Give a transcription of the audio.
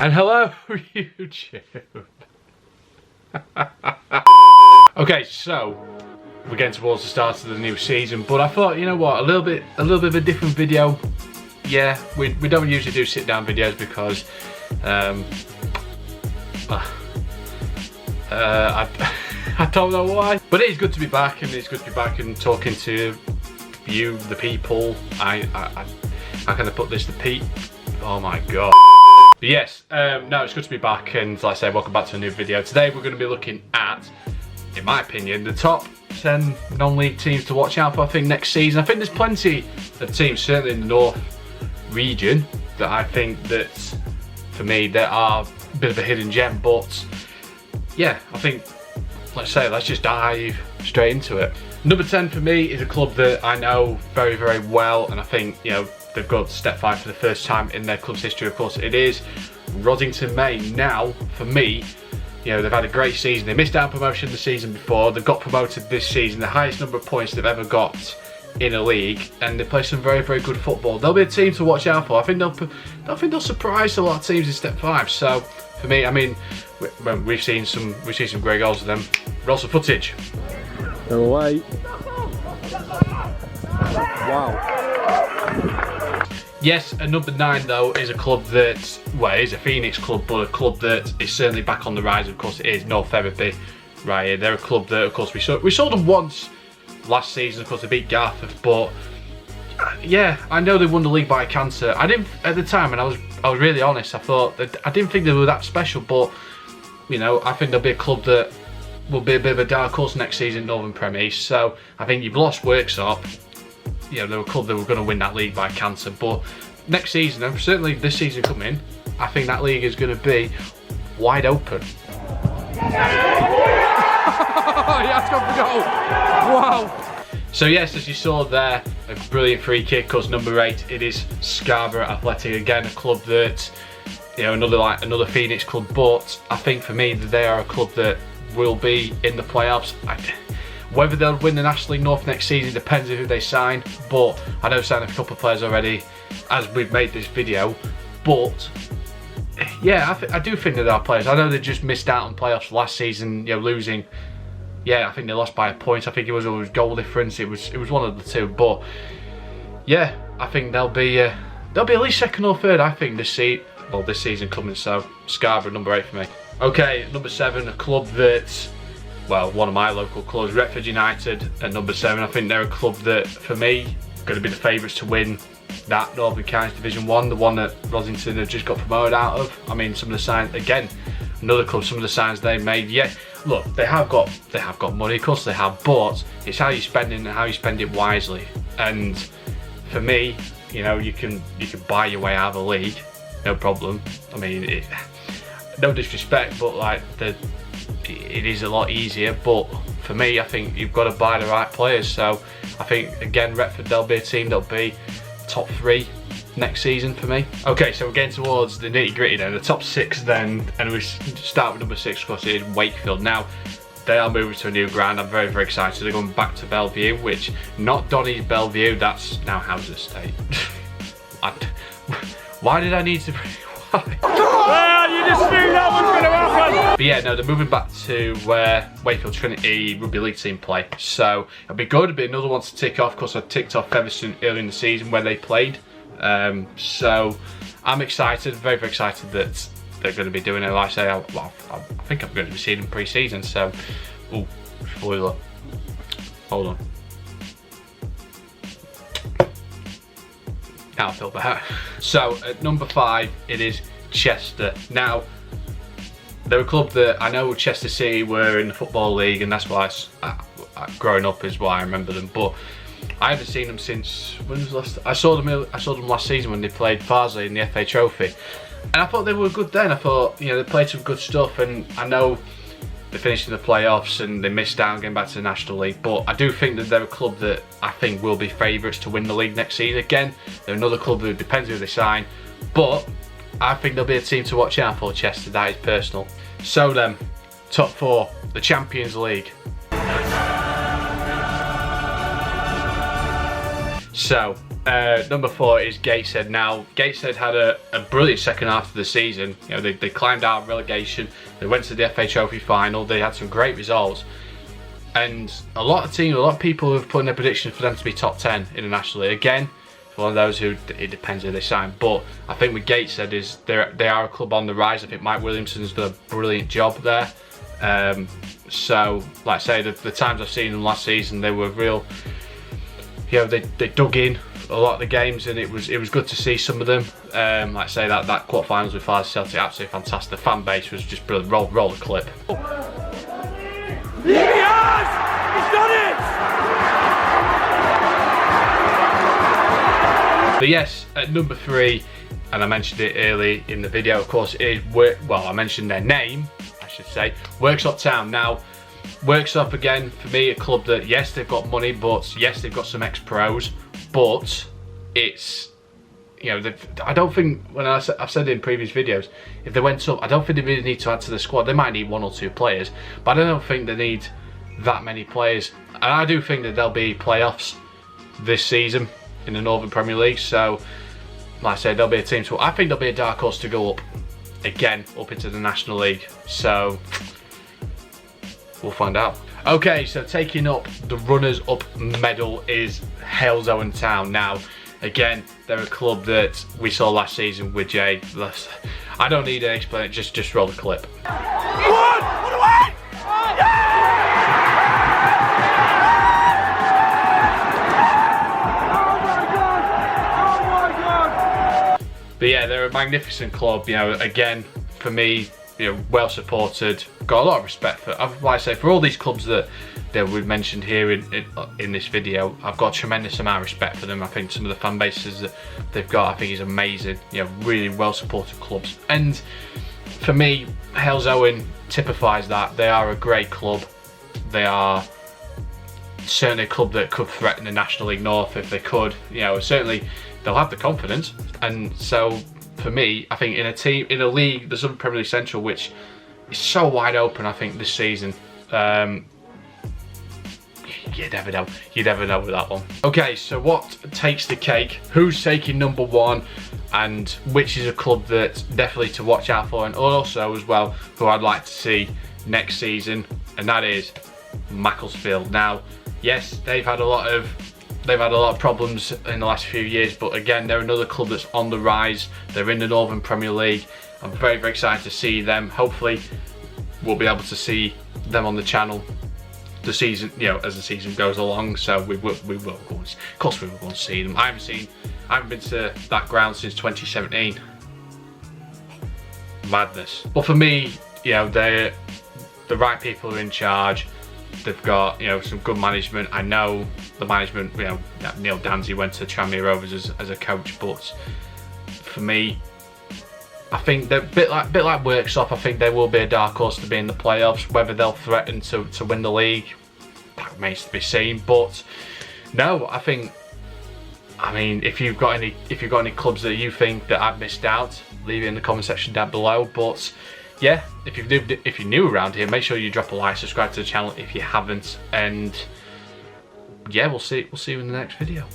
And hello, YouTube. Okay, so we're getting towards the start of the new season, but I thought, you know what, a little bit of a different video. Yeah, we don't usually do sit-down videos because I don't know why, but it is good to be back, and it's good to be back and talking to you, the people. How can I put this? The peep. Oh my god. But yes, no, it's good to be back, and like I say, welcome back to a new video. Today we're going to be looking at, in my opinion, the top 10 non-league teams to watch out for, I think, next season. I think there's plenty of teams, certainly in the North region, that I think that, for me, that are a bit of a hidden gem. But yeah, I think, let's just dive straight into it. Number 10 for me is a club that I know very, very well, and I think, you know, they've got to step 5 for the first time in their club's history. Of course, it is Rossington Main. Now, for me, you know, they've had a great season. They missed out promotion the season before. They got promoted this season, the highest number of points they've ever got in a league, and they play some very, very good football. They'll be a team to watch out for. I think they'll surprise a lot of teams in step 5. So, for me, I mean, we've seen some great goals of them. Roll some footage. Away. Wow. Yes, and number 9 though is a club that, well, it is a Phoenix club, but a club that is certainly back on the rise. Of course, it is Ferriby right here. They're a club that, of course, we saw them once last season. Of course, they beat Garforth, but yeah, I know they won the league by a canter. I didn't at the time, and I was really honest. I thought that I didn't think they were that special, but you know, I think they'll be a club that will be a bit of a dark horse next season in Northern Premier East. So I think you've lost Worksop. You know, they're a club that were going to win that league by canter, but next season, and certainly this season coming, I think that league is going to be wide open. Yes, got the goal. Wow. So yes, as you saw there, a brilliant free kick. Cause number 8, it is Scarborough Athletic, again a club that, you know, another Phoenix club. But I think for me, they are a club that will be in the playoffs. Whether they'll win the National League North next season depends on who they sign, but I know they've signed a couple of players already as we've made this video. But yeah, I do think that there are players. I know they just missed out on playoffs last season, you know, losing. Yeah, I think they lost by a point. I think it was always goal difference. It was one of the two. But yeah, I think they'll be at least second or third. I think this season coming. So Scarborough, number 8 for me. Okay, number 7, a club that, well, one of my local clubs, Retford United, at number 7. I think they're a club that, for me, going to be the favourites to win that Northern Counties Division 1, the one that Rossington have just got promoted out of. I mean, some of the signs, again, another club, some of the signs they made. Yeah, look, they have got money, of course they have, but it's how you spend it and how you spend it wisely. And for me, you know, you can buy your way out of a league, no problem. I mean, no disrespect, but like it is a lot easier. But for me, I think you've got to buy the right players. So I think, again, Retford, they'll be a team that'll be top 3 next season for me. Okay, so we're getting towards the nitty gritty then, the top 6 then, and we start with number 6, of course, it is Wakefield. Now, they are moving to a new ground. I'm very, very excited. They're going back to Bellevue, which, not Donny's Bellevue, that's now House Estate. Why did I need to... Why? Well, you just knew that was going to happen. But yeah, no, they're moving back to where Wakefield Trinity Rugby League team play. So it'll be good, it'll be another one to tick off. Of course, I ticked off Featherstone early in the season where they played. So I'm excited, very, very excited that they're going to be doing it. Like I say, I think I'm going to be seeing them pre-season. So, ooh, spoiler. Hold on. Now I feel better. So at number 5, it is Chester. Now, they're a club that I know Chester City were in the Football League, and that's why growing up is why I remember them. But I haven't seen them since, when was the last? I saw them last season when they played Farsley in the FA Trophy, and I thought they were good then. I thought, you know, they played some good stuff, and I know they finished in the playoffs and they missed out getting back to the National League. But I do think that they're a club that I think will be favourites to win the league next season. Again, they're another club that depends who they sign, but I think they'll be a team to watch out for, Chester. That is personal. So then, top 4, the Champions League. So number 4 is Gateshead. Now Gateshead had a brilliant second half of the season. You know, they climbed out of relegation, they went to the FA Trophy final, they had some great results, and a lot of people have put in their prediction for them to be top 10 in the National League. Again, for one of those who, it depends who they sign, but I think with Gateshead is they are a club on the rise. I think Mike Williamson's done a brilliant job there. So like I say, the times I've seen them last season, they were real, you know, they dug in a lot of the games, and it was good to see some of them. Like I say, that quarterfinals with Farsley Celtic, absolutely fantastic. The fan base was just brilliant. Roll the clip. He has! He's done it! But yes, at number 3, and I mentioned it early in the video, of course, is I mentioned their name, I should say, Worksop Town. Now, Worksop, again, for me, a club that, yes, they've got money, but yes, they've got some ex-pros, but it's, you know, I don't think, I've said it in previous videos, if they went up, I don't think they really need to add to the squad. They might need 1 or 2 players, but I don't think they need that many players. And I do think that there'll be playoffs this season in the Northern Premier League, so like I said, there'll be a team, so I think there'll be a dark horse to go up again, up into the National League, so we'll find out. Okay, so taking up the runners-up medal is Halesowen Town. Now, again, they're a club that we saw last season with Jay. I don't need to explain it, just roll the clip. One away! But yeah, they're a magnificent club. You know, again, for me, you know, well supported. Got a lot of respect for. Like I say, for all these clubs that we've mentioned here in this video, I've got a tremendous amount of respect for them. I think some of the fan bases that they've got, I think, is amazing. You know, really well supported clubs. And for me, Halesowen typifies that. They are a great club. They are certainly a club that could threaten the National League North if they could. You know, certainly they'll have the confidence. And so for me, I think in a league, the Southern Premier League Central, which is so wide open, I think this season, you never know with that one. Okay, so what takes the cake? Who's taking number 1? And which is a club that definitely to watch out for, and also as well who I'd like to see next season, and that is Macclesfield. Now, yes, they've had a lot of problems in the last few years, but again, they're another club that's on the rise. They're in the Northern Premier League. I'm very, very excited to see them. Hopefully, we'll be able to see them on the channel the season, you know, as the season goes along. So we will go, of course we will go and see them. I haven't been to that ground since 2017. Madness. But for me, you know, the right people are in charge. They've got, you know, some good management. I know the management, you know, Neil Danzy went to Tranmere Rovers as a coach, but for me, I think they're a bit like Worksop. I think they will be a dark horse to be in the playoffs. Whether they'll threaten to win the league, that remains to be seen. But no, I mean, if you've got any clubs that you think that I've missed out, leave it in the comment section down below. But yeah, if you're new around here, make sure you drop a like, subscribe to the channel if you haven't, and yeah, we'll see you in the next video.